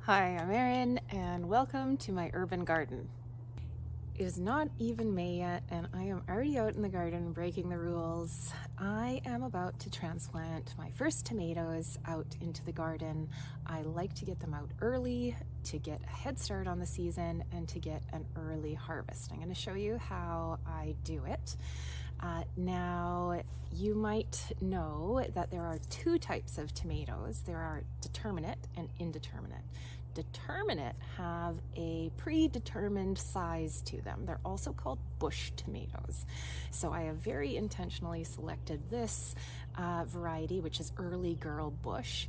Hi, I'm Erin, and welcome to my urban garden. It is not even May yet, and I am already out in the garden breaking the rules. I am about to transplant my first tomatoes out into the garden. I like to get them out early to get a head start on the season and to get an early harvest. I'm going to show you how I do it. Now, you might know that there are two types of tomatoes. There are determinate and indeterminate. Determinate have a predetermined size to them. They're also called bush tomatoes. So I have very intentionally selected this variety, which is Early Girl Bush,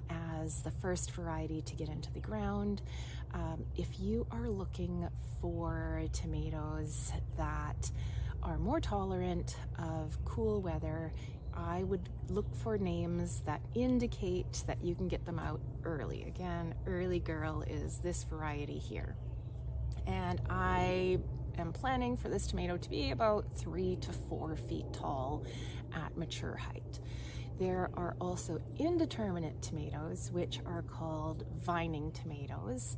as the first variety to get into the ground. If you are looking for tomatoes that are more tolerant of cool weather, I would look for names that indicate that you can get them out early. Again, Early Girl is this variety here. And I am planning for this tomato to be about 3 to 4 feet tall at mature height. There are also indeterminate tomatoes, which are called vining tomatoes,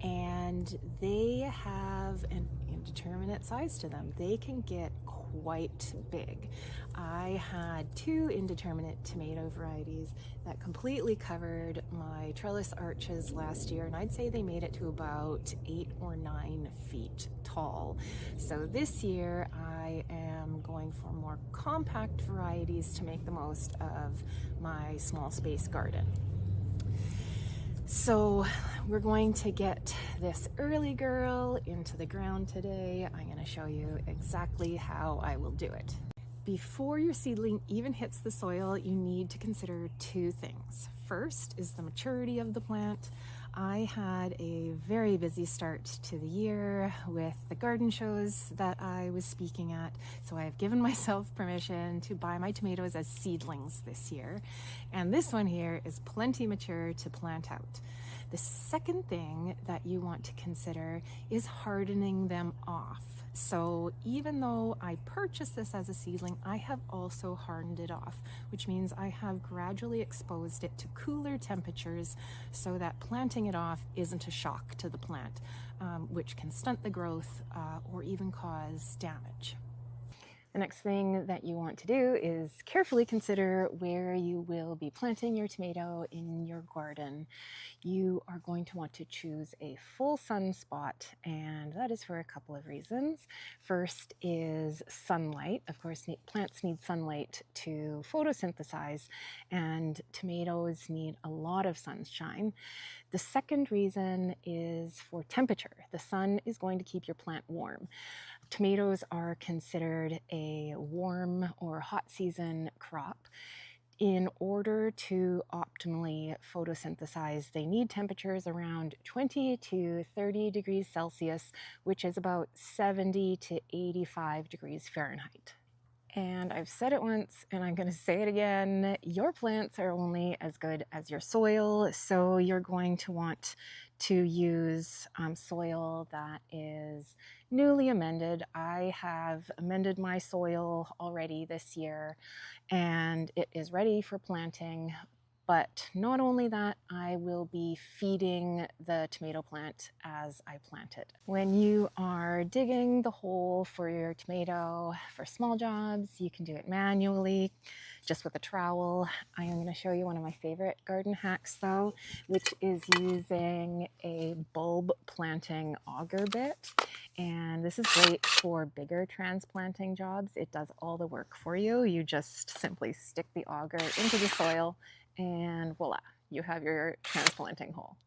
and they have an indeterminate size to them. They can get quite big. I had 2 indeterminate tomato varieties that completely covered my trellis arches last year, and I'd say they made it to about 8 or 9 feet tall. So this year I am going for more compact varieties to make the most of my small space garden. So we're going to get this Early Girl into the ground today. I'm going to show you exactly how I will do it. Before your seedling even hits the soil, you need to consider 2 things. First is the maturity of the plant. I had a very busy start to the year with the garden shows that I was speaking at, so I have given myself permission to buy my tomatoes as seedlings this year. And this one here is plenty mature to plant out. The second thing that you want to consider is hardening them off. So even though I purchased this as a seedling, I have also hardened it off, which means I have gradually exposed it to cooler temperatures so that planting it off isn't a shock to the plant, which can stunt the growth or even cause damage. The next thing that you want to do is carefully consider where you will be planting your tomato in your garden. You are going to want to choose a full sun spot, and that is for a couple of reasons. First is sunlight. Of course, plants need sunlight to photosynthesize, and tomatoes need a lot of sunshine. The second reason is for temperature. The sun is going to keep your plant warm. Tomatoes are considered a warm or hot season crop. In order to optimally photosynthesize, they need temperatures around 20 to 30 degrees Celsius, which is about 70 to 85 degrees Fahrenheit. And I've said it once, and I'm going to say it again, your plants are only as good as your soil, so you're going to want to use soil that is newly amended. I have amended my soil already this year, and it is ready for planting. But not only that, I will be feeding the tomato plant as I plant it. When you are digging the hole for your tomato for small jobs, you can do it manually, just with a trowel. I am going to show you one of my favorite garden hacks though, which is using a bulb planting auger bit. And this is great for bigger transplanting jobs. It does all the work for you. You just simply stick the auger into the soil and voila, you have your transplanting hole.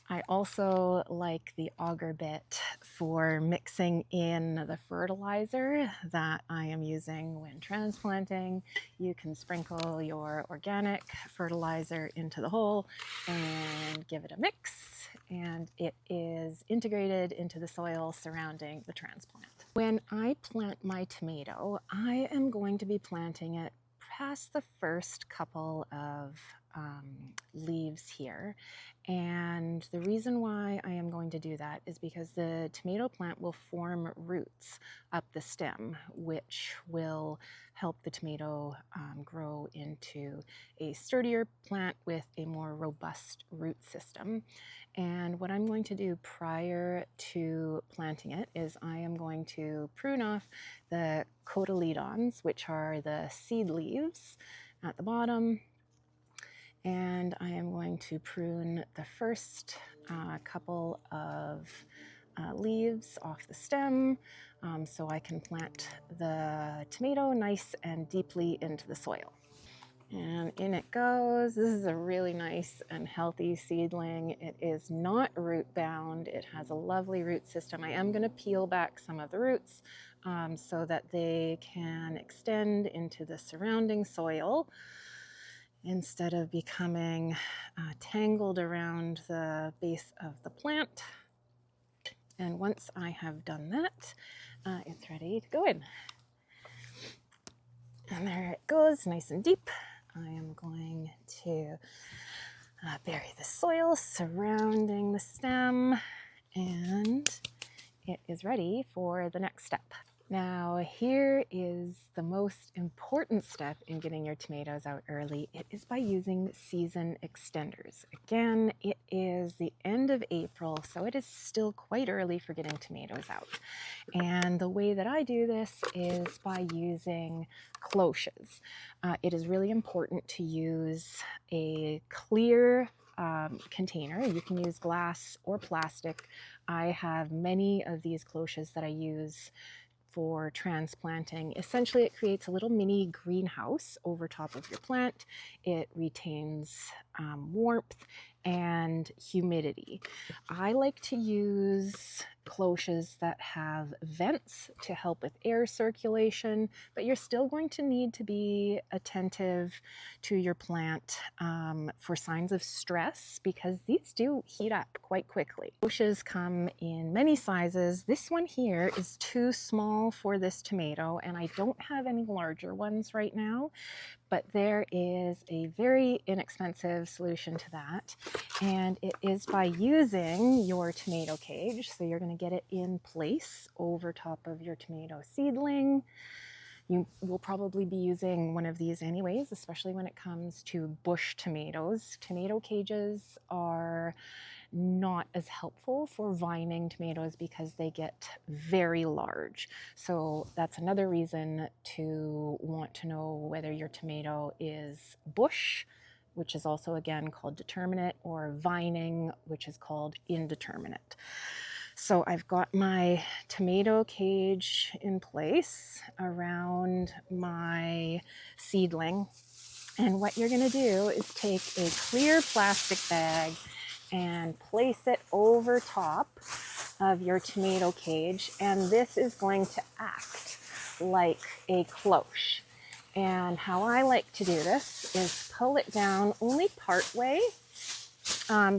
I also like the auger bit for mixing in the fertilizer that I am using when transplanting. You can sprinkle your organic fertilizer into the hole and give it a mix, and it is integrated into the soil surrounding the transplant. When I plant my tomato, I am going to be planting it past the first couple of leaves here. And the reason why I am going to do that is because the tomato plant will form roots up the stem, which will help the tomato grow into a sturdier plant with a more robust root system. And what I'm going to do prior to planting it is I am going to prune off the cotyledons, which are the seed leaves at the bottom. And I am going to prune the first couple of leaves off the stem so I can plant the tomato nice and deeply into the soil. And in it goes. This is a really nice and healthy seedling. It is not root bound. It has a lovely root system. I am going to peel back some of the roots so that they can extend into the surrounding soil instead of becoming tangled around the base of the plant. And once I have done that, it's ready to go in. And there it goes, nice and deep. I am going to bury the soil surrounding the stem, and it is ready for the next step. Now, here is the most important step in getting your tomatoes out early. It is by using season extenders. Again, it is the end of April, so it is still quite early for getting tomatoes out. And the way that I do this is by using cloches. It is really important to use a clear container. You can use glass or plastic. I have many of these cloches that I use for transplanting. Essentially, it creates a little mini greenhouse over top of your plant. It retains warmth and humidity. I like to use cloches that have vents to help with air circulation, but you're still going to need to be attentive to your plant for signs of stress, because these do heat up quite quickly. Cloches come in many sizes. This one here is too small for this tomato, and I don't have any larger ones right now. But there is a very inexpensive solution to that, and it is by using your tomato cage. So you're going to get it in place over top of your tomato seedling. You will probably be using one of these anyways, especially when it comes to bush tomatoes. Tomato cages are not as helpful for vining tomatoes because they get very large. So that's another reason to want to know whether your tomato is bush, which is also again called determinate, or vining, which is called indeterminate. So I've got my tomato cage in place around my seedling. And what you're going to do is take a clear plastic bag and place it over top of your tomato cage, and this is going to act like a cloche. And how I like to do this is pull it down only part way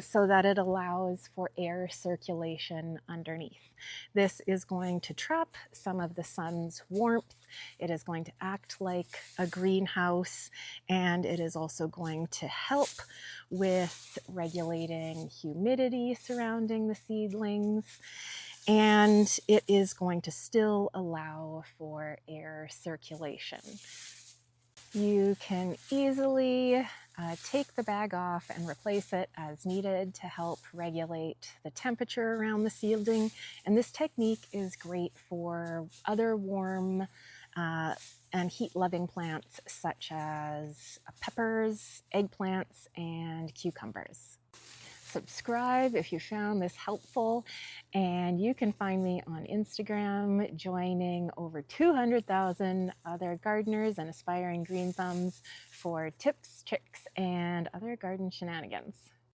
so that it allows for air circulation underneath. This is going to trap some of the sun's warmth. It is going to act like a greenhouse, and it is also going to help with regulating humidity surrounding the seedlings. And it is going to still allow for air circulation. You can easily take the bag off and replace it as needed to help regulate the temperature around the seedling. And this technique is great for other warm and heat-loving plants such as peppers, eggplants, and cucumbers. Subscribe if you found this helpful, and you can find me on Instagram, joining over 200,000 other gardeners and aspiring green thumbs for tips, tricks, and other garden shenanigans.